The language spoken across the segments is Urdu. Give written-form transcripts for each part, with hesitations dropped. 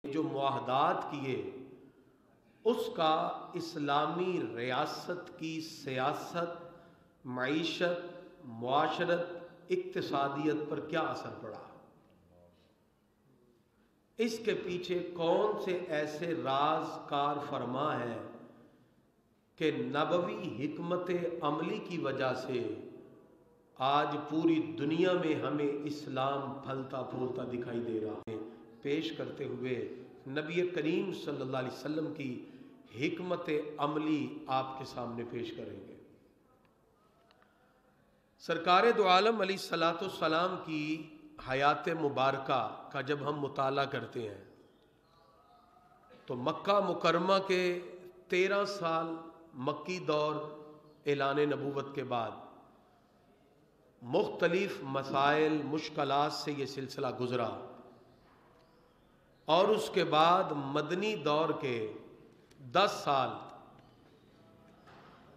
جو معاہدات کیے اس کا اسلامی ریاست کی سیاست، معیشت، معاشرت، اقتصادیت پر کیا اثر پڑا، اس کے پیچھے کون سے ایسے راز کار فرما ہے کہ نبوی حکمت عملی کی وجہ سے آج پوری دنیا میں ہمیں اسلام پھلتا پھولتا دکھائی دے رہا ہے۔ پیش کرتے ہوئے نبی کریم صلی اللہ علیہ وسلم کی حکمت عملی آپ کے سامنے پیش کریں گے۔ سرکار دو عالم علیہ الصلوۃ والسلام کی حیات مبارکہ کا جب ہم مطالعہ کرتے ہیں تو مکہ مکرمہ کے 13 سال مکی دور اعلان نبوت کے بعد مختلف مسائل، مشکلات سے یہ سلسلہ گزرا، اور اس کے بعد مدنی دور کے 10 سال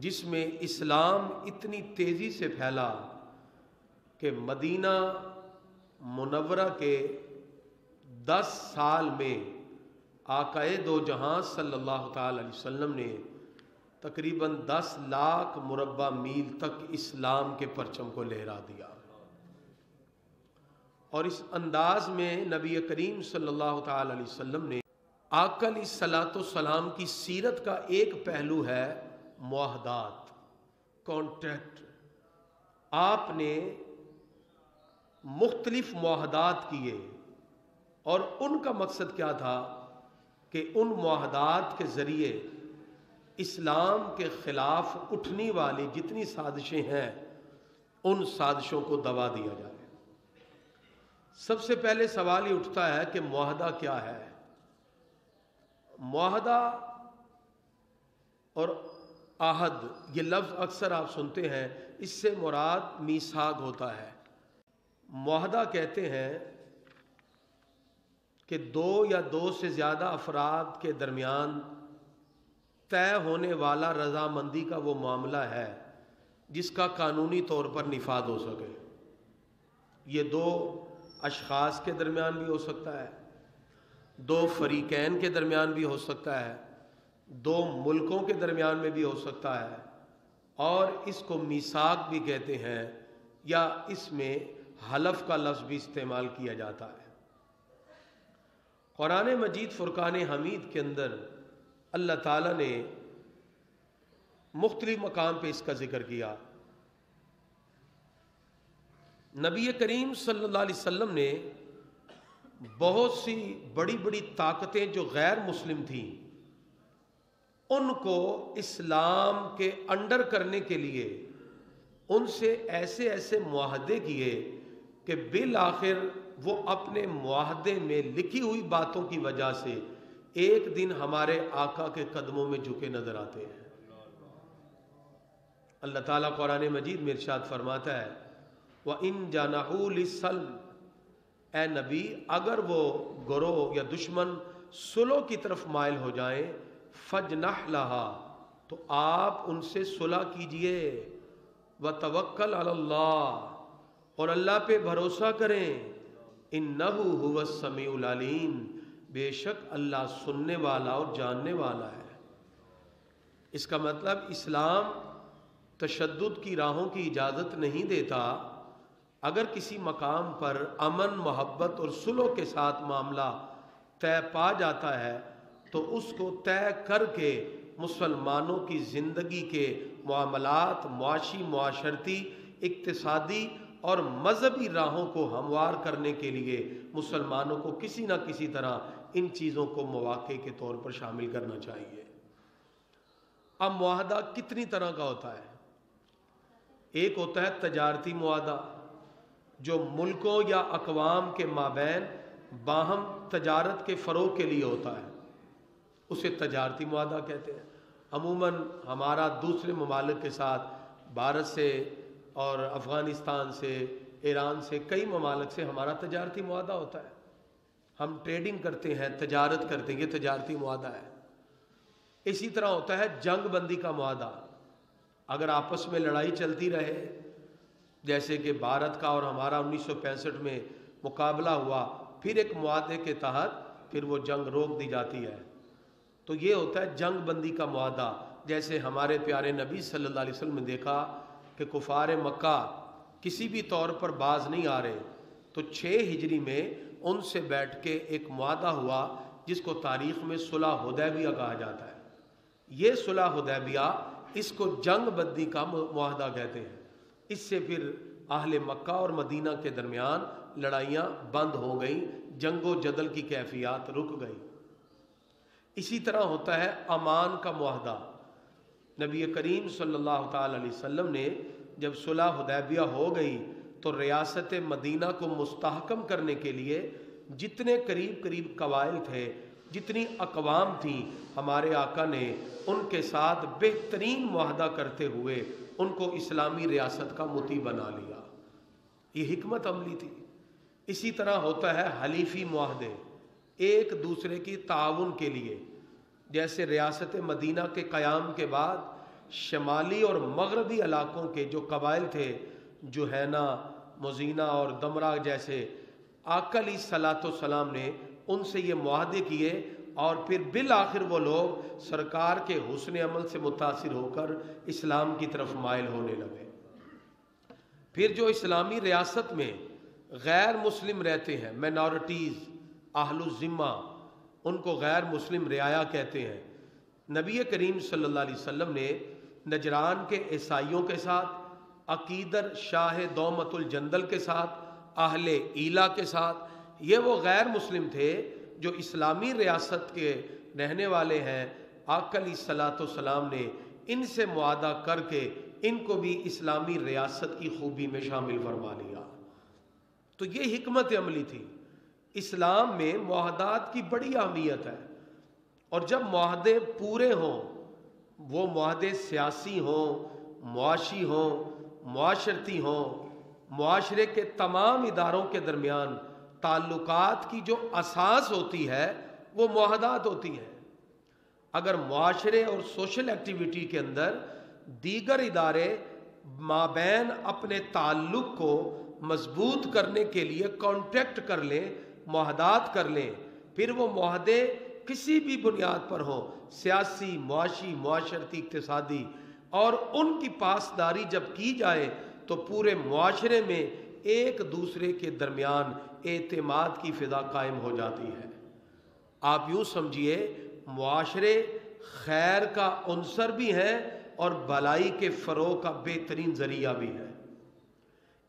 جس میں اسلام اتنی تیزی سے پھیلا کہ مدینہ منورہ کے 10 سال میں آقا دو جہاں صلی اللہ تعالی علیہ وسلم نے تقریباً 10 لاکھ مربع میل تک اسلام کے پرچم کو لہرا دیا، اور اس انداز میں نبی کریم صلی اللہ تعالی علیہ وسلم نے آقا علیہ الصلوۃ والسلام کی سیرت کا ایک پہلو ہے معاہدات، کانٹریکٹ۔ آپ نے مختلف معاہدات کیے، اور ان کا مقصد کیا تھا کہ ان معاہدات کے ذریعے اسلام کے خلاف اٹھنے والی جتنی سازشیں ہیں ان سازشوں کو دبا دیا جائے۔ سب سے پہلے سوال یہ اٹھتا ہے کہ معاہدہ کیا ہے؟ معاہدہ اور عہد، یہ لفظ اکثر آپ سنتے ہیں، اس سے مراد میثاق ہوتا ہے۔ معاہدہ کہتے ہیں کہ 2 یا 2 سے زیادہ افراد کے درمیان طے ہونے والا رضامندی کا وہ معاملہ ہے جس کا قانونی طور پر نفاذ ہو سکے۔ یہ 2 اشخاص کے درمیان بھی ہو سکتا ہے، 2 فریقین کے درمیان بھی ہو سکتا ہے، 2 ملکوں کے درمیان میں بھی ہو سکتا ہے، اور اس کو میثاق بھی کہتے ہیں، یا اس میں حلف کا لفظ بھی استعمال کیا جاتا ہے۔ قرآن مجید فرقان حمید کے اندر اللہ تعالیٰ نے مختلف مقام پہ اس کا ذکر کیا۔ نبی کریم صلی اللہ علیہ وسلم نے بہت سی بڑی بڑی طاقتیں جو غیر مسلم تھیں ان کو اسلام کے انڈر کرنے کے لیے ان سے ایسے ایسے معاہدے کیے کہ بالآخر وہ اپنے معاہدے میں لکھی ہوئی باتوں کی وجہ سے ایک دن ہمارے آقا کے قدموں میں جھکے نظر آتے ہیں۔ اللہ تعالیٰ قرآن مجید میں ارشاد فرماتا ہے وَإِن جَنَحُوا لِلسَّلْمِ، اے نبی اگر وہ گروہ یا دشمن صلح کی طرف مائل ہو جائیں، فَجْنَحْ لَهَا، تو آپ ان سے صلح کیجئے، وَتَوَكَّلْ عَلَى اللَّهِ، اور اللہ پہ بھروسہ کریں، إِنَّهُ هُوَ السَّمِيعُ الْعَلِيمُ، بے شک اللہ سننے والا اور جاننے والا ہے۔ اس کا مطلب اسلام تشدد کی راہوں کی اجازت نہیں دیتا۔ اگر کسی مقام پر امن، محبت اور صلح کے ساتھ معاملہ طے پا جاتا ہے تو اس کو طے کر کے مسلمانوں کی زندگی کے معاملات، معاشی، معاشرتی، اقتصادی اور مذہبی راہوں کو ہموار کرنے کے لیے مسلمانوں کو کسی نہ کسی طرح ان چیزوں کو مواقع کے طور پر شامل کرنا چاہیے۔ اب معاہدہ کتنی طرح کا ہوتا ہے؟ ایک ہوتا ہے تجارتی معاہدہ جو ملکوں یا اقوام کے مابین باہم تجارت کے فروغ کے لیے ہوتا ہے، اسے تجارتی معاہدہ کہتے ہیں۔ عموماً ہمارا دوسرے ممالک کے ساتھ، بھارت سے اور افغانستان سے، ایران سے، کئی ممالک سے ہمارا تجارتی معاہدہ ہوتا ہے، ہم ٹریڈنگ کرتے ہیں، تجارت کرتے ہیں، یہ تجارتی معاہدہ ہے۔ اسی طرح ہوتا ہے جنگ بندی کا معاہدہ، اگر آپس میں لڑائی چلتی رہے، جیسے کہ بھارت کا اور ہمارا 1965 میں مقابلہ ہوا، پھر ایک معاہدے کے تحت پھر وہ جنگ روک دی جاتی ہے۔ تو یہ ہوتا ہے جنگ بندی کا معاہدہ۔ جیسے ہمارے پیارے نبی صلی اللہ علیہ وسلم نے دیکھا کہ کفار مکہ کسی بھی طور پر باز نہیں آ رہے، تو 6 ہجری میں ان سے بیٹھ کے ایک معاہدہ ہوا جس کو تاریخ میں صلح حدیبیہ کہا جاتا ہے۔ یہ صلح حدیبیہ، اس کو جنگ بندی کا معاہدہ کہتے ہیں۔ اس سے پھر اہل مکہ اور مدینہ کے درمیان لڑائیاں بند ہو گئیں، جنگ و جدل کی کیفیات رک گئی۔ اسی طرح ہوتا ہے امان کا معاہدہ۔ نبی کریم صلی اللہ تعالی علیہ وسلم نے جب صلح حدیبیہ ہو گئی تو ریاست مدینہ کو مستحکم کرنے کے لیے جتنے قریب قریب قبائل تھے، جتنی اقوام تھیں، ہمارے آقا نے ان کے ساتھ بہترین معاہدہ کرتے ہوئے ان کو اسلامی ریاست کا مطیع بنا لیا۔ یہ حکمت عملی تھی۔ اسی طرح ہوتا ہے حلیفی معاہدے، ایک دوسرے کی تعاون کے لیے۔ جیسے ریاست مدینہ کے قیام کے بعد شمالی اور مغربی علاقوں کے جو قبائل تھے، جوہینہ، مزینہ اور دمرہ جیسے، آقا علیہ الصلوۃ والسلام نے ان سے یہ معاہدے کیے، اور پھر بالآخر وہ لوگ سرکار کے حسن عمل سے متاثر ہو کر اسلام کی طرف مائل ہونے لگے۔ پھر جو اسلامی ریاست میں غیر مسلم رہتے ہیں، مائنورٹیز، اہل الذمہ، ان کو غیر مسلم رعایا کہتے ہیں۔ نبی کریم صلی اللہ علیہ وسلم نے نجران کے عیسائیوں کے ساتھ، عقیدر شاہ دومت الجندل کے ساتھ، اہل ایلا کے ساتھ، یہ وہ غیر مسلم تھے جو اسلامی ریاست کے رہنے والے ہیں، آقا علیہ الصلوۃ والسلام نے ان سے معاہدہ کر کے ان کو بھی اسلامی ریاست کی خوبی میں شامل فرما لیا۔ تو یہ حکمت عملی تھی۔ اسلام میں معاہدات کی بڑی اہمیت ہے، اور جب معاہدے پورے ہوں، وہ معاہدے سیاسی ہوں، معاشی ہوں، معاشرتی ہوں، معاشرے کے تمام اداروں کے درمیان تعلقات کی جو اساس ہوتی ہے وہ معاہدات ہوتی ہیں۔ اگر معاشرے اور سوشل ایکٹیویٹی کے اندر دیگر ادارے مابین اپنے تعلق کو مضبوط کرنے کے لیے کانٹیکٹ کر لیں، معاہدات کر لیں، پھر وہ معاہدے کسی بھی بنیاد پر ہوں، سیاسی، معاشی، معاشرتی، اقتصادی، اور ان کی پاسداری جب کی جائے تو پورے معاشرے میں ایک دوسرے کے درمیان اعتماد کی فضا قائم ہو جاتی ہے۔ آپ یوں سمجھیے معاشرے خیر کا عنصر بھی ہیں اور بھلائی کے فروغ کا بہترین ذریعہ بھی ہے۔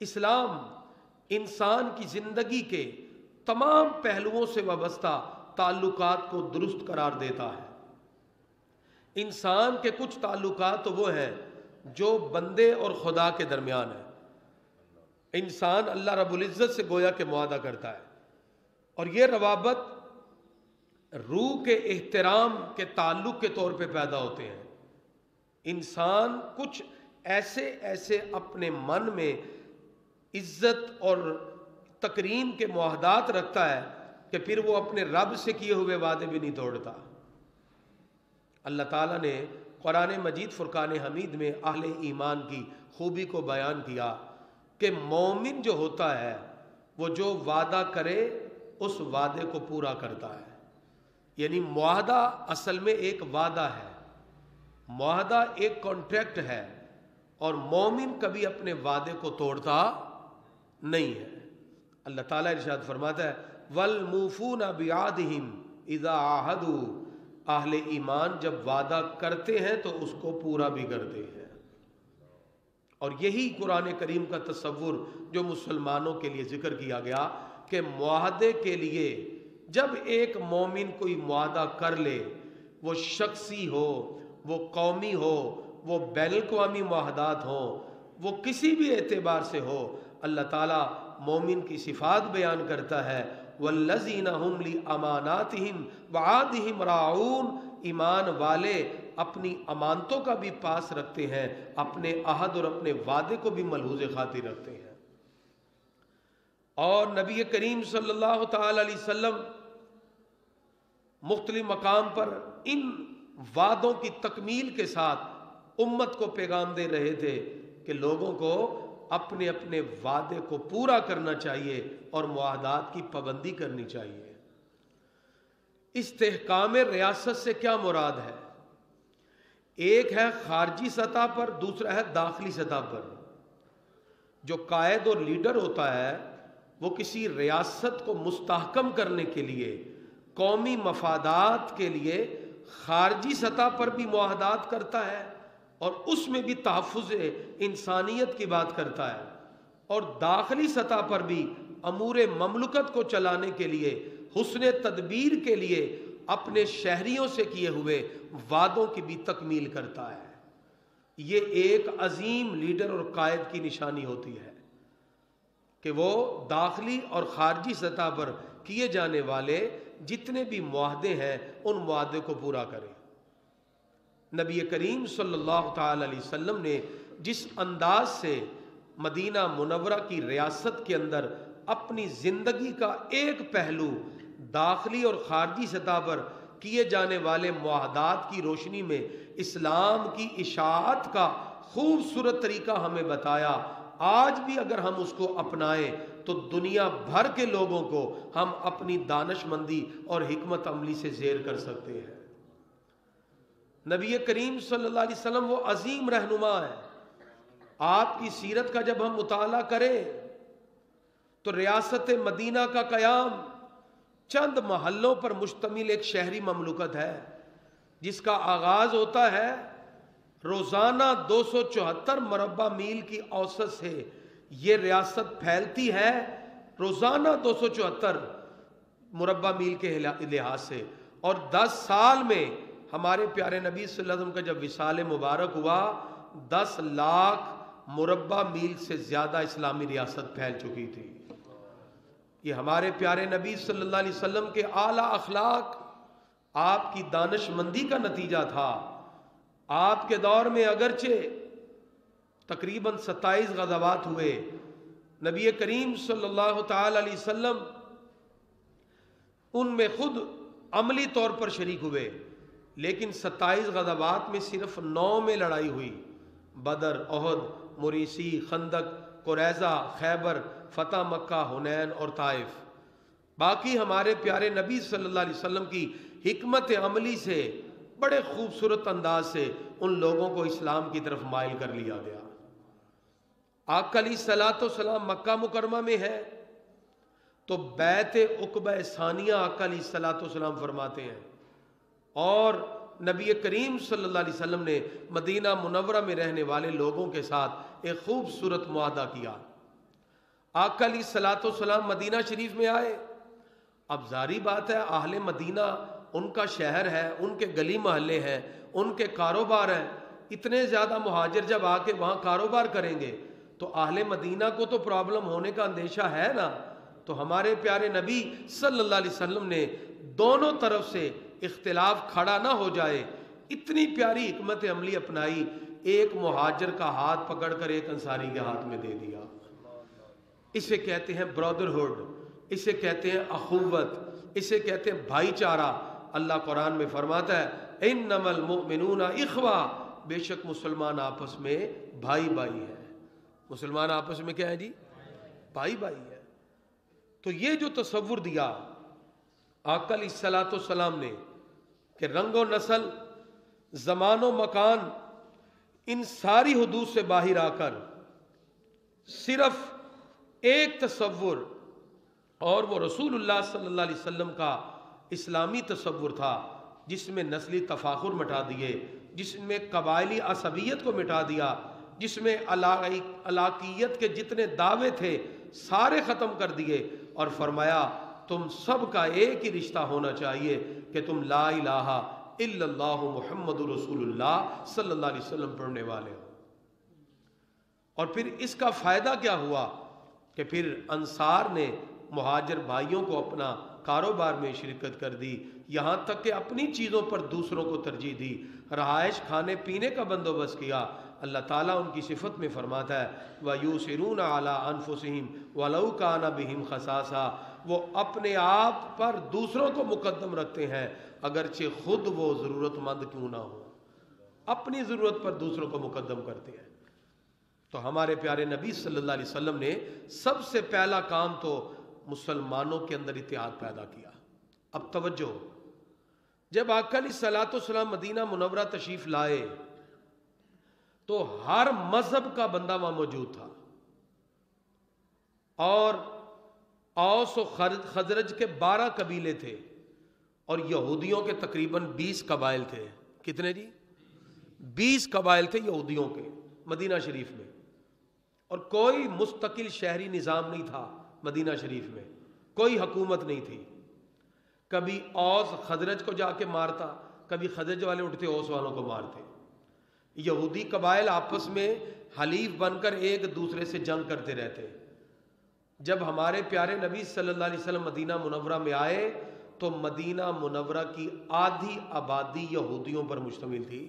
اسلام انسان کی زندگی کے تمام پہلوؤں سے وابستہ تعلقات کو درست قرار دیتا ہے۔ انسان کے کچھ تعلقات تو وہ ہیں جو بندے اور خدا کے درمیان ہیں۔ انسان اللہ رب العزت سے گویا کہ معاہدہ کرتا ہے، اور یہ روابط روح کے احترام کے تعلق کے طور پہ پیدا ہوتے ہیں۔ انسان کچھ ایسے اپنے من میں عزت اور تکریم کے معاہدات رکھتا ہے کہ پھر وہ اپنے رب سے کیے ہوئے وعدے بھی نہیں توڑتا۔ اللہ تعالیٰ نے قرآن مجید فرقان حمید میں اہل ایمان کی خوبی کو بیان کیا کہ مومن جو ہوتا ہے وہ جو وعدہ کرے اس وعدے کو پورا کرتا ہے۔ یعنی معاہدہ اصل میں ایک وعدہ ہے، معاہدہ ایک کانٹریکٹ ہے، اور مومن کبھی اپنے وعدے کو توڑتا نہیں ہے۔ اللہ تعالیٰ ارشاد فرماتا ہے وَالْمُوفُونَ بِعَهْدِهِمْ إِذَا عَاهَدُوا، اہل ایمان جب وعدہ کرتے ہیں تو اس کو پورا بھی کرتے ہیں۔ اور یہی قرآن کریم کا تصور جو مسلمانوں کے لیے ذکر کیا گیا کہ معاہدے کے لیے جب ایک مومن کوئی معاہدہ کر لے، وہ شخصی ہو، وہ قومی ہو، وہ بین الاقوامی معاہدات ہوں، وہ کسی بھی اعتبار سے ہو، اللہ تعالیٰ مومن کی صفات بیان کرتا ہے وَالَّذِينَ هُمْ لِأَمَانَاتِهِمْ وَعَهْدِهِمْ رَاعُونَ، ایمان والے اپنی امانتوں کا بھی پاس رکھتے ہیں، اپنے عہد اور اپنے وعدے کو بھی ملحوظ خاطر رکھتے ہیں۔ اور نبی کریم صلی اللہ تعالی علیہ وسلم مختلف مقام پر ان وعدوں کی تکمیل کے ساتھ امت کو پیغام دے رہے تھے کہ لوگوں کو اپنے اپنے وعدے کو پورا کرنا چاہیے اور معاہدات کی پابندی کرنی چاہیے۔ استحکام ریاست سے کیا مراد ہے؟ ایک ہے خارجی سطح پر، دوسرا ہے داخلی سطح پر۔ جو قائد اور لیڈر ہوتا ہے وہ کسی ریاست کو مستحکم کرنے کے لیے، قومی مفادات کے لیے خارجی سطح پر بھی معاہدات کرتا ہے اور اس میں بھی تحفظ انسانیت کی بات کرتا ہے، اور داخلی سطح پر بھی امور مملکت کو چلانے کے لیے، حسن تدبیر کے لیے اپنے شہریوں سے کیے ہوئے وعدوں کی بھی تکمیل کرتا ہے۔ یہ ایک عظیم لیڈر اور قائد کی نشانی ہوتی ہے کہ وہ داخلی اور خارجی سطح پر کیے جانے والے جتنے بھی معاہدے ہیں ان معاہدے کو پورا کرے۔ نبی کریم صلی اللہ تعالی علیہ وسلم نے جس انداز سے مدینہ منورہ کی ریاست کے اندر اپنی زندگی کا ایک پہلو داخلی اور خارجی سطح پر کیے جانے والے معاہدات کی روشنی میں اسلام کی اشاعت کا خوبصورت طریقہ ہمیں بتایا، آج بھی اگر ہم اس کو اپنائیں تو دنیا بھر کے لوگوں کو ہم اپنی دانش مندی اور حکمت عملی سے زیر کر سکتے ہیں۔ نبی کریم صلی اللہ علیہ وسلم وہ عظیم رہنما ہے۔ آپ کی سیرت کا جب ہم مطالعہ کریں تو ریاست مدینہ کا قیام چند محلوں پر مشتمل ایک شہری مملکت ہے جس کا آغاز ہوتا ہے روزانہ 274 مربع میل کی اوسط سے یہ ریاست پھیلتی ہے، روزانہ 274 مربع میل کے لحاظ سے، اور 10 سال میں ہمارے پیارے نبی صلی اللہ علیہ وسلم کا جب وصال مبارک ہوا 10 لاکھ مربع میل سے زیادہ اسلامی ریاست پھیل چکی تھی۔ یہ ہمارے پیارے نبی صلی اللہ علیہ وسلم کے اعلیٰ اخلاق، آپ کی دانش مندی کا نتیجہ تھا۔ آپ کے دور میں اگرچہ تقریباً 27 غزوات ہوئے، نبی کریم صلی اللہ تعالی علیہ وسلم ان میں خود عملی طور پر شریک ہوئے، لیکن 27 غزوات میں صرف 9 میں لڑائی ہوئی، بدر، احد، مریسی، خندق، قریظہ، خیبر، فتح مکہ، حنین اور طائف۔ باقی ہمارے پیارے نبی صلی اللہ علیہ وسلم کی حکمت عملی سے بڑے خوبصورت انداز سے ان لوگوں کو اسلام کی طرف مائل کر لیا گیا۔ آقا علیہ الصلوۃ والسلام مکہ مکرمہ میں ہے تو بیعت عقبہ ثانیہ آقا علیہ الصلوۃ والسلام فرماتے ہیں، اور نبی کریم صلی اللہ علیہ وسلم نے مدینہ منورہ میں رہنے والے لوگوں کے ساتھ ایک خوبصورت معاہدہ کیا۔ آقا علیہ الصلوۃ والسلام مدینہ شریف میں آئے، اب ظاہری بات ہے اہل مدینہ ان کا شہر ہے، ان کے گلی محلے ہیں، ان کے کاروبار ہیں، اتنے زیادہ مہاجر جب آ کے وہاں کاروبار کریں گے تو اہل مدینہ کو تو پرابلم ہونے کا اندیشہ ہے نا۔ تو ہمارے پیارے نبی صلی اللہ علیہ وسلم نے دونوں طرف سے اختلاف کھڑا نہ ہو جائے، اتنی پیاری حکمت عملی اپنائی، ایک مہاجر کا ہاتھ پکڑ کر ایک انصاری کے ہاتھ میں دے دیا۔ اسے کہتے ہیں برادرہڈ، اسے کہتے ہیں اخوت، اسے کہتے ہیں بھائی چارہ۔ اللہ قرآن میں فرماتا ہے انما المؤمنون اخوہ، بے شک مسلمان آپس میں بھائی بھائی ہیں۔ مسلمان آپس میں کیا ہے جی؟ بھائی بھائی ہے۔ تو یہ جو تصور دیا آقا علیہ الصلوۃ والسلام نے کہ رنگ و نسل، زمان و مکان، ان ساری حدود سے باہر آ کر صرف ایک تصور، اور وہ رسول اللہ صلی اللہ علیہ وسلم کا اسلامی تصور تھا جس میں نسلی تفاخر مٹا دیے، جس میں قبائلی عصبیت کو مٹا دیا، جس میں علاقیت کے جتنے دعوے تھے سارے ختم کر دیے، اور فرمایا تم سب کا ایک ہی رشتہ ہونا چاہیے کہ تم لا الہ الا اللہ محمد رسول اللہ صلی اللہ علیہ وسلم پڑھنے والے ہو۔ اور پھر اس کا فائدہ کیا ہوا کہ پھر انصار نے مہاجر بھائیوں کو اپنا کاروبار میں شرکت کر دی، یہاں تک کہ اپنی چیزوں پر دوسروں کو ترجیح دی، رہائش کھانے پینے کا بندوبست کیا۔ اللہ تعالیٰ ان کی صفت میں فرماتا ہے وَيُؤْثِرُونَ عَلَىٰ أَنفُسِهِمْ وَلَوْ كَانَ بِهِمْ خَصَاصَةٌ، وہ اپنے آپ پر دوسروں کو مقدم رکھتے ہیں اگرچہ خود وہ ضرورت مند کیوں نہ ہو، اپنی ضرورت پر دوسروں کو مقدم کرتے ہیں۔ تو ہمارے پیارے نبی صلی اللہ علیہ وسلم نے سب سے پہلا کام تو مسلمانوں کے اندر اتحاد پیدا کیا۔ اب توجہ، جب آقا علیہ الصلوۃ والسلام مدینہ منورہ تشریف لائے تو ہر مذہب کا بندہ وہاں موجود تھا، اور اوس و خزرج کے 12 قبیلے تھے، اور یہودیوں کے تقریباً 20 قبائل تھے۔ کتنے جی؟ 20 قبائل تھے یہودیوں کے مدینہ شریف میں، اور کوئی مستقل شہری نظام نہیں تھا مدینہ شریف میں، کوئی حکومت نہیں تھی۔ کبھی اوس خزرج کو جا کے مارتا، کبھی خزرج والے اٹھتے اوس والوں کو مارتے۔ یہودی قبائل آپس میں حلیف بن کر ایک دوسرے سے جنگ کرتے رہتے۔ جب ہمارے پیارے نبی صلی اللہ علیہ وسلم مدینہ منورہ میں آئے تو مدینہ منورہ کی آدھی آبادی یہودیوں پر مشتمل تھی۔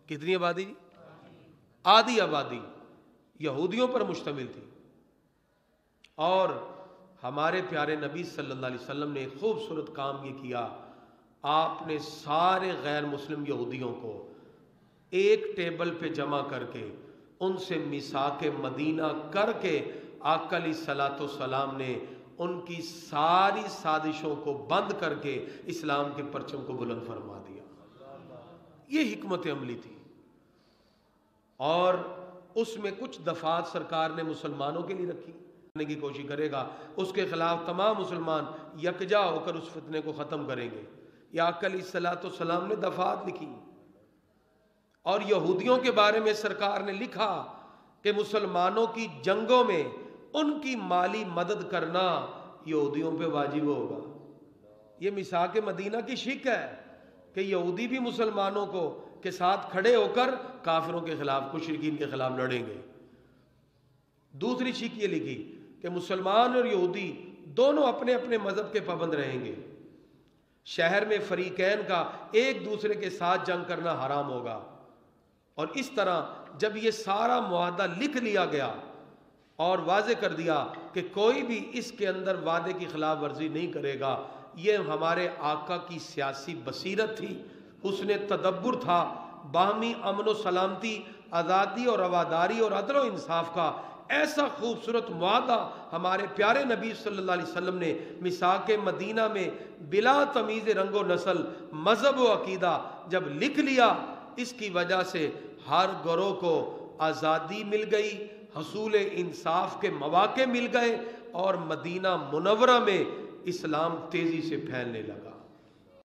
کتنی آبادی؟ آدھی آبادی یہودیوں پر مشتمل تھی۔ اور ہمارے پیارے نبی صلی اللہ علیہ وسلم نے ایک خوبصورت کام یہ کیا، آپ نے سارے غیر مسلم یہودیوں کو ایک ٹیبل پہ جمع کر کے ان سے میثاق مدینہ کر کے آقا علیہ الصلوۃ والسلام نے ان کی ساری سازشوں کو بند کر کے اسلام کے پرچم کو بلند فرما دیا۔ یہ حکمت عملی تھی، اور اس میں کچھ دفعات سرکار نے مسلمانوں کے لیے رکھی کرنے کی کوشش کرے گا، اس کے خلاف تمام مسلمان یکجا ہو کر اس فتنے کو ختم کریں گے۔ یا آقا علیہ الصلوۃ والسلام نے دفعات لکھی، اور یہودیوں کے بارے میں سرکار نے لکھا کہ مسلمانوں کی جنگوں میں ان کی مالی مدد کرنا یہودیوں پہ واجب ہوگا۔ یہ میثاق مدینہ کی شک ہے کہ یہودی بھی مسلمانوں کو کے ساتھ کھڑے ہو کر کافروں کے خلاف، مشرکین کے خلاف لڑیں گے۔ دوسری شک یہ لکھی کہ مسلمان اور یہودی دونوں اپنے اپنے مذہب کے پابند رہیں گے، شہر میں فریقین کا ایک دوسرے کے ساتھ جنگ کرنا حرام ہوگا۔ اور اس طرح جب یہ سارا معاہدہ لکھ لیا گیا اور واضح کر دیا کہ کوئی بھی اس کے اندر وعدے کی خلاف ورزی نہیں کرے گا، یہ ہمارے آقا کی سیاسی بصیرت تھی، اس نے تدبر تھا، باہمی امن و سلامتی، آزادی اور رواداری اور عدل و انصاف کا ایسا خوبصورت معاہدہ ہمارے پیارے نبی صلی اللہ علیہ وسلم نے میثاق مدینہ میں بلا تمیز رنگ و نسل، مذہب و عقیدہ جب لکھ لیا، اس کی وجہ سے ہر گروہ کو آزادی مل گئی، حصول انصاف کے مواقع مل گئے، اور مدینہ منورہ میں اسلام تیزی سے پھیلنے لگا۔